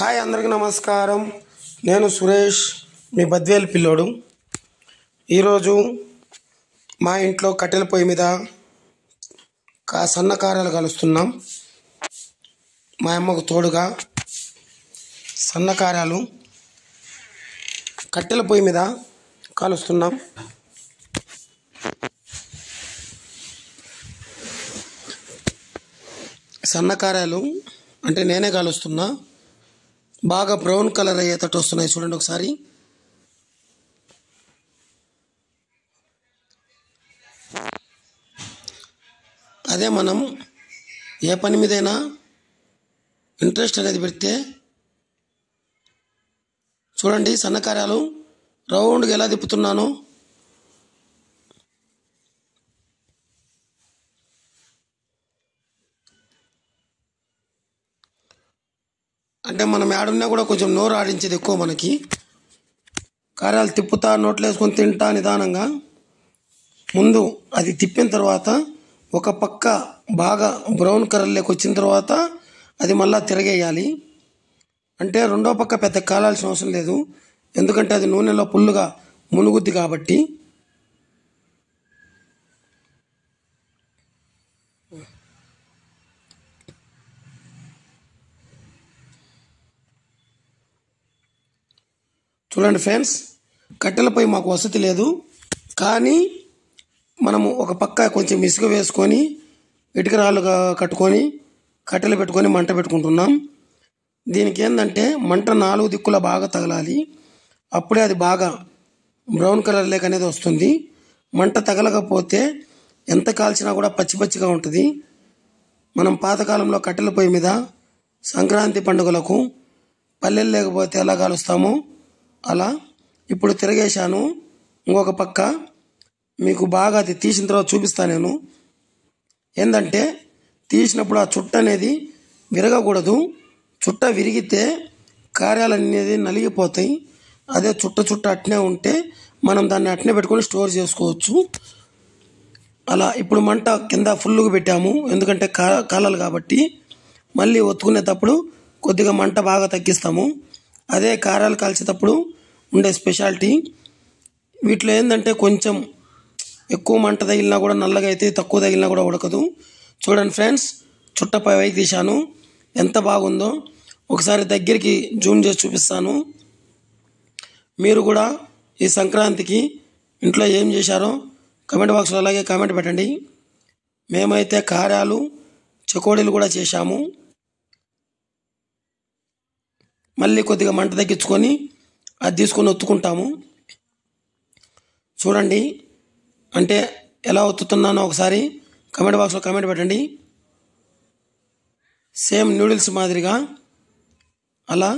Hi అందరికీ నమస్కారం. నేను సురేష్, మీ బద్వేల్ పిల్లోడు. ఈరోజు మా ఇంట్లో కట్టెల పొయ్యి మీద సన్న కారాలు కలుస్తున్నాం. మా అమ్మకు తోడుగా సన్న కారాలు కట్టెల పొయ్యి మీద కాలుస్తున్నాం. సన్న కారాలు అంటే నేనే కాలుస్తున్నా. బాగా బ్రౌన్ కలర్ అయ్యేటట్టు వస్తున్నాయి, చూడండి ఒకసారి. అదే మనం ఏ పని మీదైనా ఇంట్రెస్ట్ అనేది పెడితే చూడండి, సన్నకారాలు రౌండ్గా ఎలా తిప్పుతున్నాను. అంటే మనం ఏడున్నా కూడా కొంచెం నోరు ఆడించేది ఎక్కువ మనకి. కారాలు తిప్పుతా నోట్లో వేసుకొని తింటా నిదానంగా. ముందు అది తిప్పిన తర్వాత ఒక పక్క బాగా బ్రౌన్ కలర్లోకి వచ్చిన తర్వాత అది మళ్ళీ తిరగేయాలి. అంటే రెండో పక్క పెద్ద కాలాల్సిన అవసరం లేదు, ఎందుకంటే అది నూనెలో పుల్లుగా మునుగుద్ది కాబట్టి. చూడండి ఫ్రెండ్స్, కట్టెలపై మాకు వసతి లేదు, కానీ మనము ఒక పక్క కొంచెం ఇసుక వేసుకొని ఇటుక రాళ్ళుగా కట్టుకొని కట్టెలు పెట్టుకొని మంట పెట్టుకుంటున్నాం. దీనికి ఏంటంటే మంట 4 దిక్కుల బాగా తగలాలి, అప్పుడే అది బాగా బ్రౌన్ కలర్ లేక అనేది వస్తుంది. మంట తగలకపోతే ఎంత కాల్చినా కూడా పచ్చి పచ్చిగా ఉంటుంది. మనం పాతకాలంలో కట్టెల పొయ్యి మీద సంక్రాంతి పండుగలకు పల్లెలు లేకపోతే ఎలా కాలుస్తామో అలా ఇప్పుడు తిరగేశాను. ఇంకొక పక్క మీకు బాగా అది తీసిన తర్వాత చూపిస్తాను నేను. ఏంటంటే తీసినప్పుడు ఆ చుట్ట అనేది విరగకూడదు. చుట్ట విరిగితే కార్యాలు అనేది నలిగిపోతాయి. అదే చుట్ట అట్నే ఉంటే మనం దాన్ని అట్నే పెట్టుకొని స్టోర్ చేసుకోవచ్చు. అలా ఇప్పుడు మంట కింద ఫుల్గా పెట్టాము, ఎందుకంటే కాలాలు కాబట్టి. మళ్ళీ ఒత్తుకునేటప్పుడు కొద్దిగా మంట బాగా తగ్గిస్తాము. అదే కారాలు కాల్చేటప్పుడు ఉండే స్పెషాలిటీ. వీటిలో ఏంటంటే కొంచెం ఎక్కువ మంట తగిలినా కూడా నల్లగా అయితే, తక్కువ తగిలినా కూడా ఉడకదు. చూడండి ఫ్రెండ్స్, చుట్టపై వైపు తీశాను, ఎంత బాగుందో. ఒకసారి దగ్గరికి జూమ్ చేసి చూపిస్తాను. మీరు కూడా ఈ సంక్రాంతికి ఇంట్లో ఏం చేశారో కమెంట్ బాక్స్లో అలాగే కామెంట్ పెట్టండి. మేమైతే కారాలు చకోడీలు కూడా చేశాము. మళ్ళీ కొద్దిగా మంట తగ్గించుకొని అది తీసుకొని ఒత్తుకుంటాము. చూడండి, అంటే ఎలా ఒత్తుతున్నానో ఒకసారి కమెంట్ బాక్స్లో కామెంట్ పెట్టండి. సేమ్ నూడిల్స్ మాదిరిగా. అలా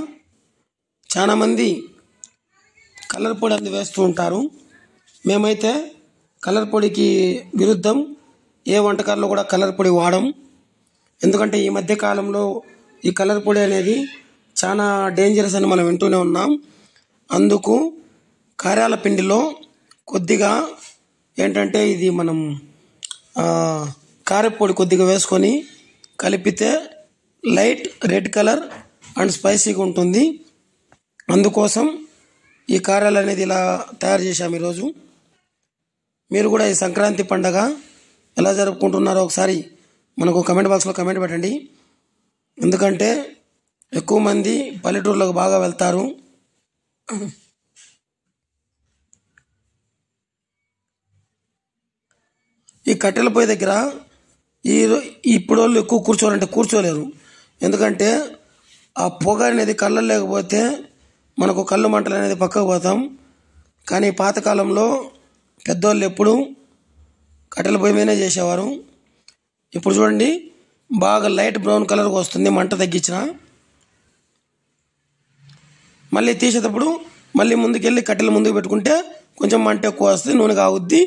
చాలామంది కలర్ పొడి అందు వేస్తూ ఉంటారు. మేమైతే కలర్ పొడికి విరుద్ధం. ఏ వంటకాల్లో కూడా కలర్ పొడి వాడం. ఎందుకంటే ఈ మధ్య కాలంలో ఈ కలర్ పొడి అనేది చాలా డేంజరస్ అని మనం వింటూనే ఉన్నాం. అందుకు కార్యాల పిండిలో కొద్దిగా ఏంటంటే ఇది మనం కారపొడి కొద్దిగా వేసుకొని కలిపితే లైట్ రెడ్ కలర్ అండ్ స్పైసీగా ఉంటుంది. అందుకోసం ఈ కార్యాలు అనేది ఇలా తయారు చేశాము ఈరోజు. మీరు కూడా ఈ సంక్రాంతి పండగ ఎలా జరుపుకుంటున్నారో ఒకసారి మనకు కమెంట్ బాక్స్లో కమెంట్ పెట్టండి. ఎందుకంటే ఎక్కువ మంది పల్లెటూర్లకు బాగా వెళ్తారు. ఈ కట్టెల పొయ్యి దగ్గర ఇప్పుడు వాళ్ళు ఎక్కువ కూర్చోవాలంటే కూర్చోలేరు, ఎందుకంటే ఆ పొగ అనేది కళ్ళ లేకపోతే మనకు కళ్ళు మంటలు అనేది పక్కకు పోతాం. కానీ పాతకాలంలో పెద్దోళ్ళు ఎప్పుడు కట్టెల పొయ్యి మీదనే చేసేవారు. ఇప్పుడు చూడండి, బాగా లైట్ బ్రౌన్ కలర్కి వస్తుంది మంట తగ్గించిన. మళ్ళీ తీసేటప్పుడు మళ్ళీ ముందుకెళ్ళి కట్టెలు ముందుకు పెట్టుకుంటే కొంచెం మంట ఎక్కువ వస్తుంది, నూనె కాగుద్ది,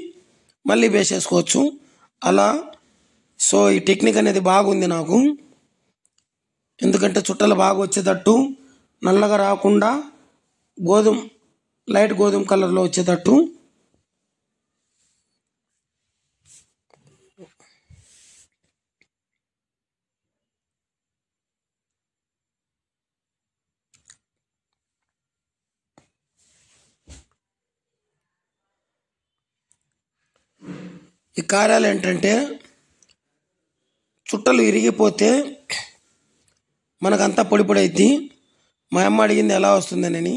మళ్ళీ వేసేసుకోవచ్చు అలా. సో ఈ టెక్నిక్ అనేది బాగుంది నాకు, ఎందుకంటే చుట్టలు బాగా వచ్చేటట్టు, నల్లగా రాకుండా లైట్ గోధుమ కలర్లో వచ్చేటట్టు. ఈ కార్యాలు ఏంటంటే చుట్టలు ఇరిగిపోతే మనకంతా పొడి పొడి అవుద్ది. మా అమ్మ అడిగింది ఎలా వస్తుందని,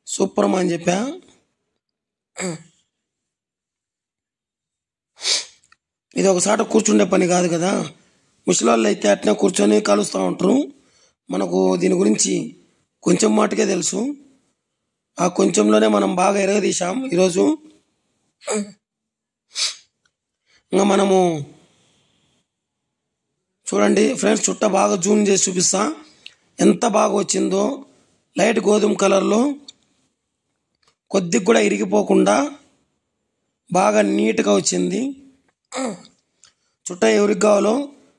సూపర్ అని చెప్పా. ఇది ఒకసారి కూర్చుండే పని కాదు కదా. ముసలాళ్ళు అయితే అట్నే కూర్చొని కలుస్తూ ఉంటారు. మనకు దీని గురించి కొంచెం మాటకే తెలుసు. ఆ కొంచెంలోనే మనం బాగా ఎరగదీశాం ఈరోజు. ఇంకా మనము చూడండి ఫ్రెండ్స్, చుట్ట బాగా జూమ్ చేసి చూపిస్తా ఎంత బాగా వచ్చిందో. లైట్ గోధుమ కలర్లో కొద్దిగా కూడా ఇరిగిపోకుండా బాగా నీట్గా వచ్చింది. చుట్ట ఎవరికి కావాలో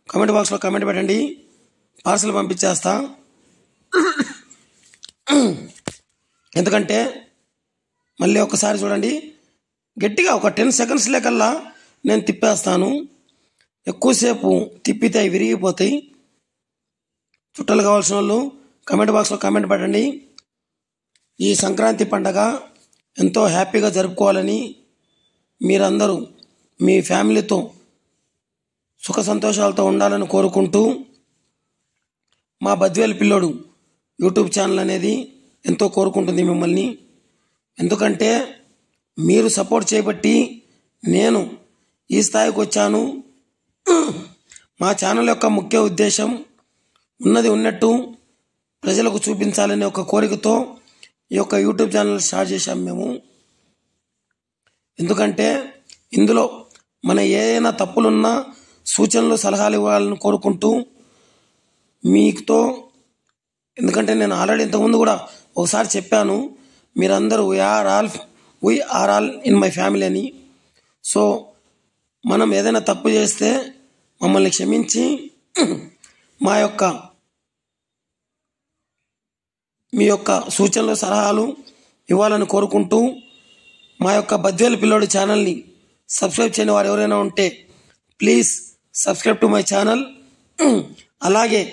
కామెంట్ బాక్స్లో కామెంట్ పెట్టండి, పార్సల్ పంపించేస్తా. ఎందుకంటే మళ్ళీ ఒకసారి చూడండి, గట్టిగా ఒక 10 సెకండ్స్ లేకల్లా నేను తిప్పేస్తాను. ఎక్కువసేపు తిప్పితే అవి విరిగిపోతాయి. చుట్టలు కావాల్సిన వాళ్ళు కామెంట్ బాక్స్లో కామెంట్ పెట్టండి. ఈ సంక్రాంతి పండగ ఎంతో హ్యాపీగా జరుపుకోవాలని, మీరందరూ మీ ఫ్యామిలీతో సుఖ సంతోషాలతో ఉండాలని కోరుకుంటూ, మా బద్వేలు పిల్లోడు యూట్యూబ్ ఛానల్ అనేది ఎంతో కోరుకుంటుంది మిమ్మల్ని. ఎందుకంటే మీరు సపోర్ట్ చేయబట్టి నేను ఈ స్థాయికి వచ్చాను. మా ఛానల్ యొక్క ముఖ్య ఉద్దేశం ఉన్నది ఉన్నట్టు ప్రజలకు చూపించాలనే ఒక కోరికతో ఈ యొక్క యూట్యూబ్ ఛానల్ స్టార్ట్ చేశాం మేము. ఎందుకంటే ఇందులో మన ఏదైనా తప్పులున్నా సూచనలు సలహాలు ఇవ్వాలని కోరుకుంటూ మీతో, ఎందుకంటే నేను ఆల్రెడీ ఇంతకుముందు కూడా ఒకసారి చెప్పాను, మీరందరూ we are all in my family అని. సో మనం ఏదైనా తప్పు చేస్తే మమ్మల్ని క్షమించి మీ యొక్క సూచనలు సలహాలు ఇవ్వాలని కోరుకుంటూ, మా యొక్క బద్వేలు పిల్లోడు ఛానల్ని సబ్స్క్రైబ్ చేయని వారు ఎవరైనా ఉంటే please subscribe to my channel. అలాగే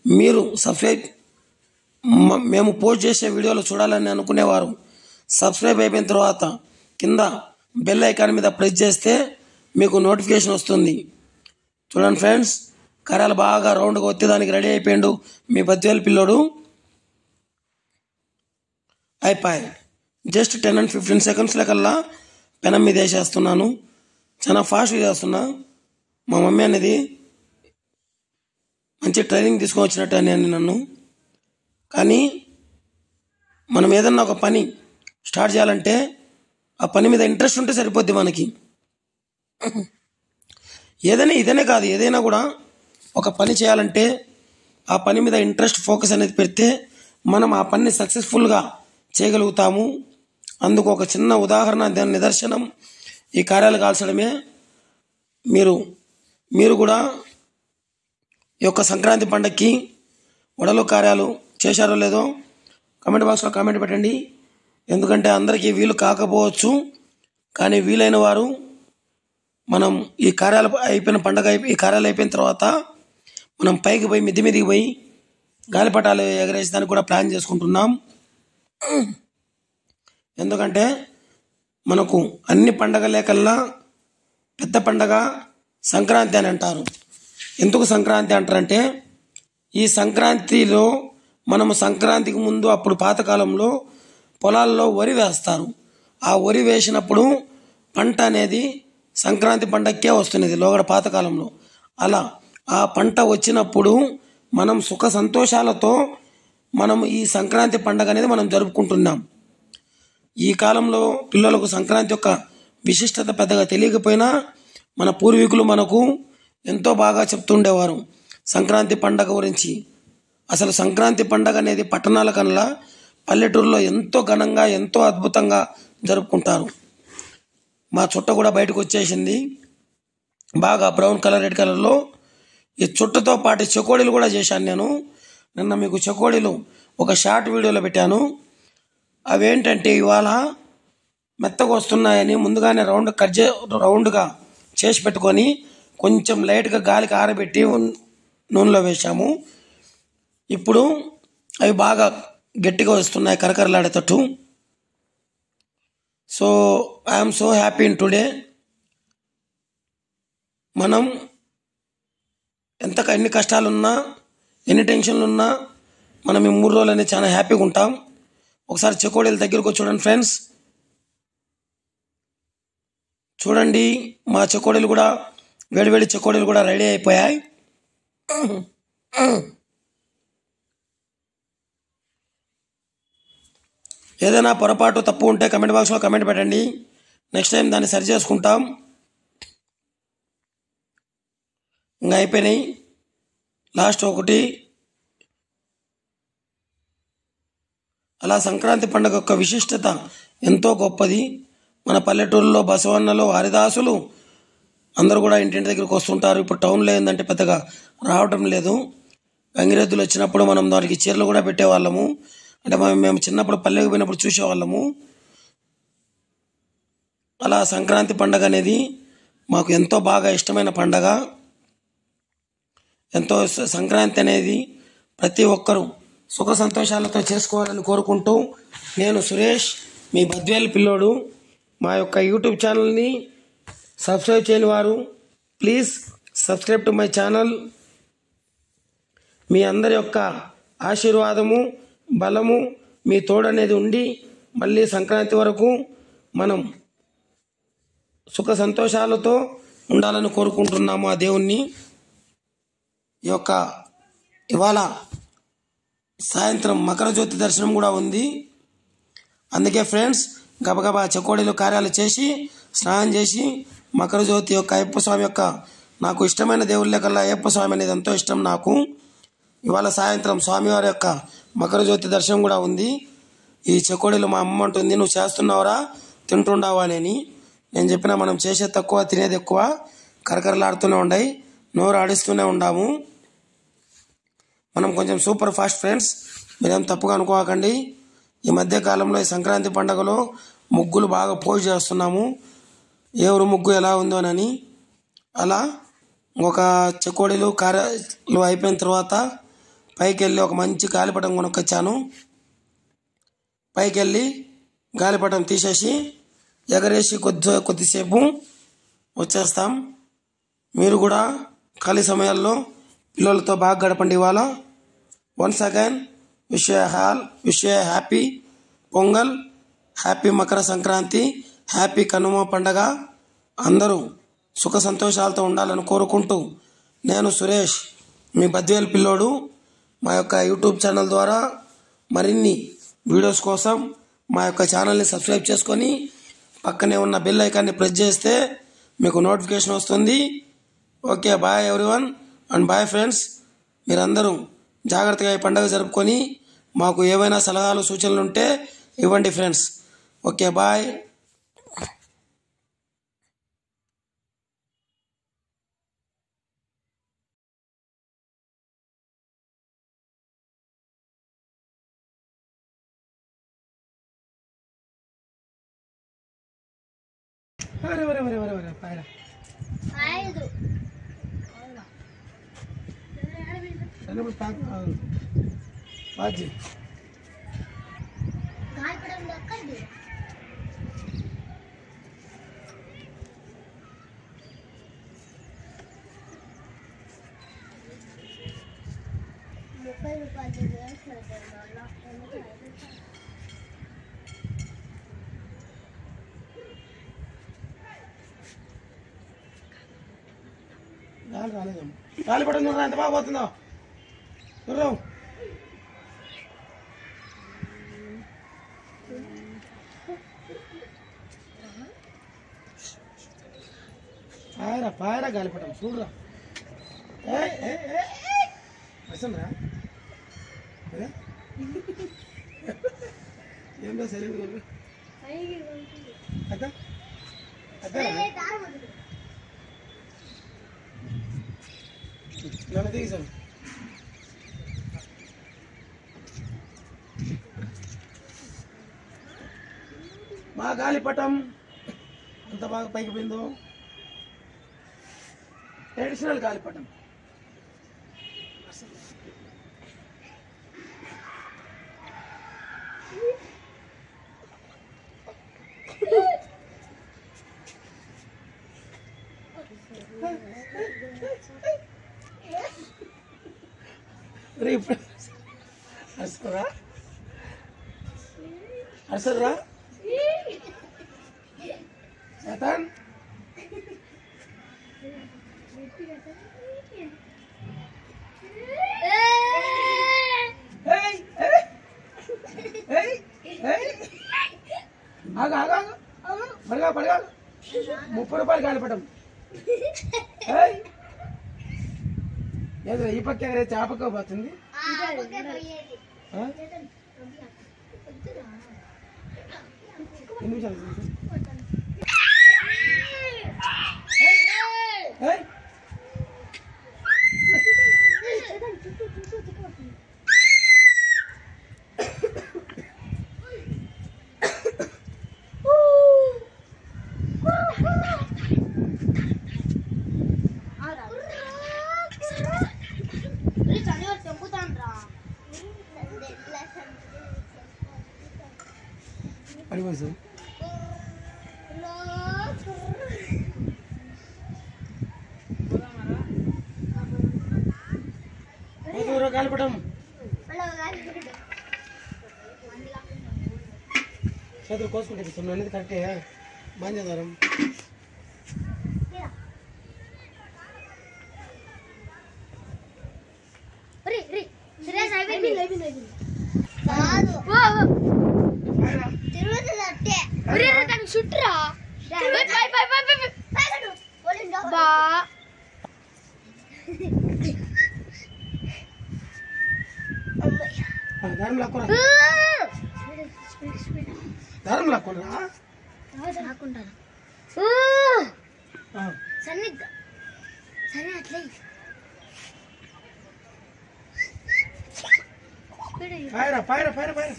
మీరు మేము పోస్ట్ చేసే వీడియోలు చూడాలని అనుకునేవారు సబ్స్క్రైబ్ అయిపోయిన తర్వాత కింద బెల్ ఐకాన్ మీద ప్రెస్ చేస్తే మీకు నోటిఫికేషన్ వస్తుంది. చూడండి ఫ్రెండ్స్, కర్రలు బాగా రౌండ్గా వచ్చి దానికి రెడీ అయిపోయాడు మీ బద్వేలు పిల్లోడు. అయిపోయి జస్ట్ 10 and 15 సెకండ్స్ల కల్లా పెనం మీద వేసేస్తున్నాను. చాలా ఫాస్ట్గా చేస్తున్నా. మా మమ్మీ అనేది మంచి ట్రైనింగ్ తీసుకొని వచ్చినట్టు అని నన్ను. కానీ మనం ఏదన్నా ఒక పని స్టార్ట్ చేయాలంటే ఆ పని మీద ఇంట్రెస్ట్ ఉంటే సరిపోద్ది మనకి. ఇదనే కాదు, ఏదైనా కూడా ఒక పని చేయాలంటే ఆ పని మీద ఇంట్రెస్ట్ ఫోకస్ అనేది పెడితే మనం ఆ పనిని సక్సెస్ఫుల్గా చేయగలుగుతాము. అందుకు ఒక చిన్న ఉదాహరణ, దాని నిదర్శనం ఈ కార్యాలు కాల్చడమే. మీరు కూడా ఈ యొక్క సంక్రాంతి పండగకి వడలు కార్యాలు చేశారో లేదో కామెంట్ బాక్స్లో కామెంట్ పెట్టండి. ఎందుకంటే అందరికీ వీలు కాకపోవచ్చు, కానీ వీలైన వారు మనం ఈ కార్యాలు అయిపోయిన తర్వాత మనం పైకి పోయి మిద్ది మీదికి పోయి గాలిపటాలు ఎగరేసేదానికి కూడా ప్లాన్ చేసుకుంటున్నాం. ఎందుకంటే మనకు అన్ని పండగలే కల్లా పెద్ద పండగ సంక్రాంతి అని అంటారు. ఎందుకు సంక్రాంతి అంటారంటే, ఈ సంక్రాంతిలో మనము సంక్రాంతికి ముందు అప్పుడు పాతకాలంలో పొలాల్లో వరి వేస్తారు. ఆ వరి వేసినప్పుడు పంట అనేది సంక్రాంతి పండగకే వస్తున్నది లోగడ పాతకాలంలో. అలా ఆ పంట వచ్చినప్పుడు మనం సుఖ సంతోషాలతో మనం ఈ సంక్రాంతి పండగ అనేది మనం జరుపుకుంటున్నాం. ఈ కాలంలో పిల్లలకు సంక్రాంతి యొక్క విశిష్టత పెద్దగా తెలియకపోయినా మన పూర్వీకులు మనకు ఎంతో బాగా చెప్తుండేవారు సంక్రాంతి పండగ గురించి. అసలు సంక్రాంతి పండగ అనేది పట్టణాల కన్నా పల్లెటూరులో ఎంతో ఘనంగా ఎంతో అద్భుతంగా జరుపుకుంటారు. మా చుట్ట కూడా బయటకు వచ్చేసింది బాగా బ్రౌన్ కలర్, రెడ్ కలర్లో. ఈ చుట్టతో పాటు చెకోడీలు కూడా చేశాను నేను. నిన్న మీకు చెకోడీలు ఒక షార్ట్ వీడియోలో పెట్టాను. అవేంటంటే ఇవాళ మెత్తగా వస్తున్నాయని ముందుగానే రౌండ్గా చేసి పెట్టుకొని కొంచెం లైట్గా గాలికి ఆరబెట్టి నూనెలో వేసాము. ఇప్పుడు అవి బాగా గట్టిగా వస్తున్నాయి కరకరలాడేటట్టు. So I'm so happy in today. మనం ఎన్ని కష్టాలున్నా ఎన్ని టెన్షన్లున్నా మనం ఈ 3 రోజులు అనేది చాలా హ్యాపీగా ఉంటాం. ఒకసారి చెకోడీల దగ్గరకు వచ్చి చూడండి ఫ్రెండ్స్. చూడండి మా చెకోడీలు కూడా వేడివేడి చెకోడీలు కూడా రెడీ అయిపోయాయి. ఏదైనా పొరపాటు తప్పు ఉంటే కమెంట్ బాక్స్లో కమెంట్ పెట్టండి. నెక్స్ట్ టైం దాన్ని సరి చేసుకుంటాం. ఇంకా అయిపోయినాయి. లాస్ట్ ఒకటి. అలా సంక్రాంతి పండుగ యొక్క విశిష్టత ఎంతో గొప్పది. మన పల్లెటూరులో బసవన్నలు హరిదాసులు అందరూ కూడా ఇంటింటి దగ్గరికి వస్తుంటారు. ఇప్పుడు టౌన్లో ఏంటంటే పెద్దగా రావడం లేదు. గంగిరెద్దులు వచ్చినప్పుడు మనం దానికి చీరలు కూడా పెట్టేవాళ్ళము. అంటే మేము చిన్నప్పుడు పల్లెకి పోయినప్పుడు చూసేవాళ్ళము. అలా సంక్రాంతి పండుగ అనేది మాకు ఎంతో బాగా ఇష్టమైన పండగ. ఎంతో సంక్రాంతి అనేది ప్రతి ఒక్కరూ సుఖ సంతోషాలతో చేసుకోవాలని కోరుకుంటూ, నేను సురేష్, మీ బద్వేల్ పిల్లోడు. మా యొక్క యూట్యూబ్ ఛానల్ని సబ్స్క్రైబ్ చేయని వారు please subscribe to my channel. మీ అందరి యొక్క ఆశీర్వాదము, బలము, మీ తోడు అనేది ఉండి మళ్ళీ సంక్రాంతి వరకు మనం సుఖ సంతోషాలతో ఉండాలని కోరుకుంటున్నాము ఆ దేవుణ్ణి. ఇవాళ సాయంత్రం మకర జ్యోతి దర్శనం కూడా ఉంది. అందుకే ఫ్రెండ్స్ గబగబా చెకోడీలు కార్యాలు చేసి స్నానం చేసి మకర జ్యోతి యొక్క అయ్యప్ప స్వామి యొక్క నాకు ఇష్టమైన దేవుళ్ళ కల్లా అయ్యప్ప స్వామి అనేది ఎంతో ఇష్టం నాకు. ఇవాళ సాయంత్రం స్వామివారి యొక్క మకర జ్యోతి దర్శనం కూడా ఉంది. ఈ చెకోడీలు మా అమ్మ అంటుంది, నువ్వు చేస్తున్నావురా తింటుండావా అని. నేను చెప్పిన మనం చేసేది తక్కువ తినేది ఎక్కువ. కరకరలాడుతూనే ఉన్నాయి, నోరు ఆడిస్తూనే ఉండాము. మనం కొంచెం సూపర్ ఫాస్ట్ ఫ్రెండ్స్, మీరేం తప్పుగా అనుకోకండి. ఈ మధ్య కాలంలో ఈ సంక్రాంతి పండుగలో ముగ్గులు బాగా పోస్ట్ చేస్తున్నాము, ఎవరు ముగ్గు ఎలా ఉందో అని. అలా ఒక చెకోడీలు కార్యాలు అయిపోయిన తర్వాత పైకి వెళ్ళి ఒక మంచి గాలిపటం కొనుక్కొచ్చాను. పైకి వెళ్ళి గాలిపటం తీసేసి ఎగరేసి కొద్దిసేపు వచ్చేస్తాం. మీరు కూడా ఖాళీ సమయాల్లో పిల్లలతో బాగా గడపండి. ఇవాళ once again wish you happy pongal, happy Makar Sankranti, happy Kanuma పండగ. అందరూ సుఖ సంతోషాలతో ఉండాలని కోరుకుంటూ, నేను సురేష్, మీ బద్వేల్ పిల్లోడు. మా యొక్క యూట్యూబ్ ఛానల్ ద్వారా మరిన్ని వీడియోస్ కోసం మా యొక్క ఛానల్ని సబ్స్క్రైబ్ చేసుకొని పక్కనే ఉన్న బెల్ ఐకాన్ని ప్రెస్ చేస్తే మీకు నోటిఫికేషన్ వస్తుంది. Okay, bye everyone and bye friends. మీరందరూ జాగ్రత్తగా ఈ పండుగ జరుపుకొని మాకు ఏవైనా సలహాలు సూచనలు ఉంటే ఇవ్వండి ఫ్రెండ్స్. Okay, bye. బాజీ రాలేదమ్మా. గాలిపటం చూడరా ఎంత బాగా పోతుందో. చూడరావు పాయరా గాలిపటం చూడరా. వస్తుందా ఏంటో సరే అక్క నన్ను తీసాను. మా గాలిపటం ఎంత బాగా పైకి పోయిందో. ట్రెడిషనల్ గాలిపటం. ఇప్పుడు అరుస్తారా అరుసరా శతాన్ పడగా పడగా 30 రూపాయలు గాలిపటం లేదు ఈ పక్క ఎగరే చేపకు పోతుంది ఎన్ని నిమిషాలు అడిగో సార్ గాలిపటం చేతులు కోసుకుంటే ఇస్తాం అనేది కరెక్టే బాంజాదారం చుట్రా దారం లాక్కోరా దారం లాక్కోరా సన్నిగ్గా సరే అట్లే పాయరా పాయరా పాయరా పాయరా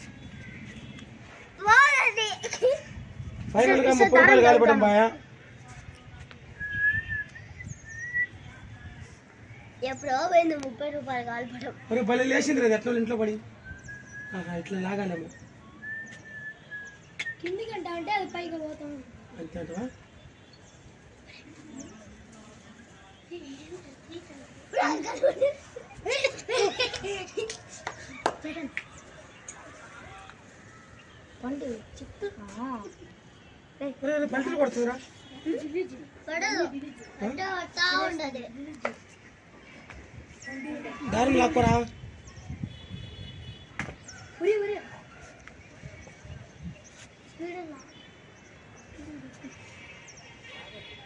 ఫైనల్ గా 30 రూపాయలు గాలిపటం బాయా ఎప్పుడో పోయింది 30 రూపాయలు గాలిపటం మరి భలే లేచింది రేది ఎట్లా ఇంట్లో పడి ఇట్లా లాగాలేమో కిందికంట అంటే అది పైకి పోతాం అంతే అంటవా పండు చిత్తు పంటలు కొడుతుందిరా దారం లాక్కోరా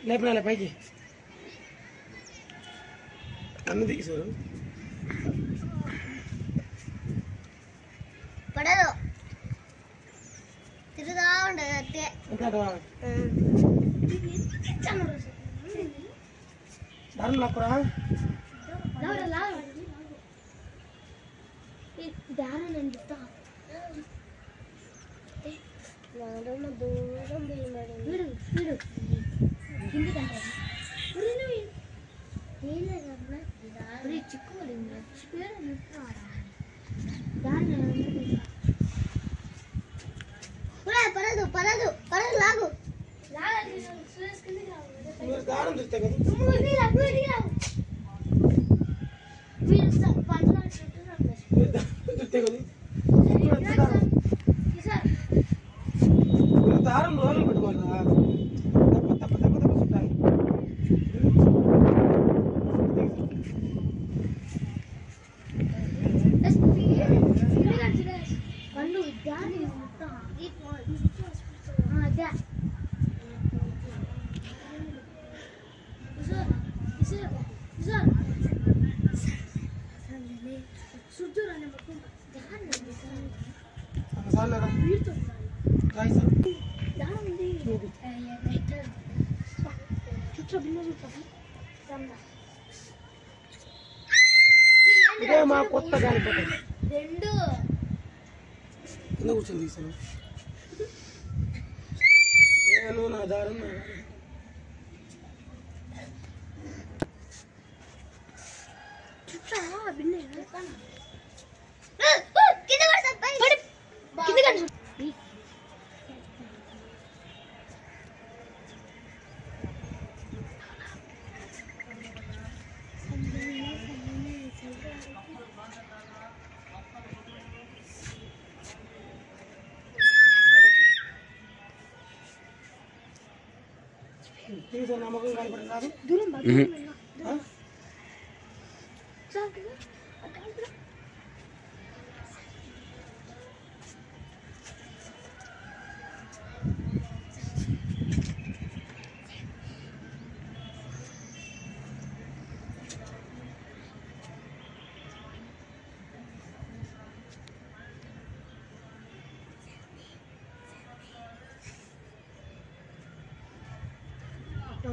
లేపనాలే పైకి అన్ని తీసారు పడదు తిరుగుతా ఉండదు అంతే దారం లాక్కోరా దారం నేను చెప్తా దూరం వీడు వీడు కిందికంటారు చిక్కుపోయింది పడదు పడదు పడదు లాగు దారం దొరికితే కదా దొరికితే కదా దారం లోపల పెట్టుకోవాలా తప్ప తప్ప తప్ప తప్ప చుట్టాలి పండు ఇదే మా కొత్త గాలిపటం రెండు కింద కూర్చొని తీసాను నేను నా దారం తీసే నమ్మకం కనపడం కాదు. దూరం బా, దూరం వెళ్ళు. ఆ? చాలు.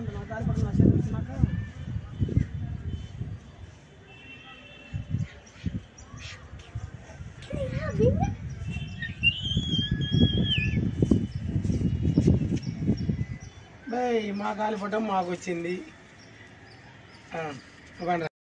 మా గాలి పడిన నష్టం వచ్చినాక మా గాలి పడ్డం మాకు వచ్చింది.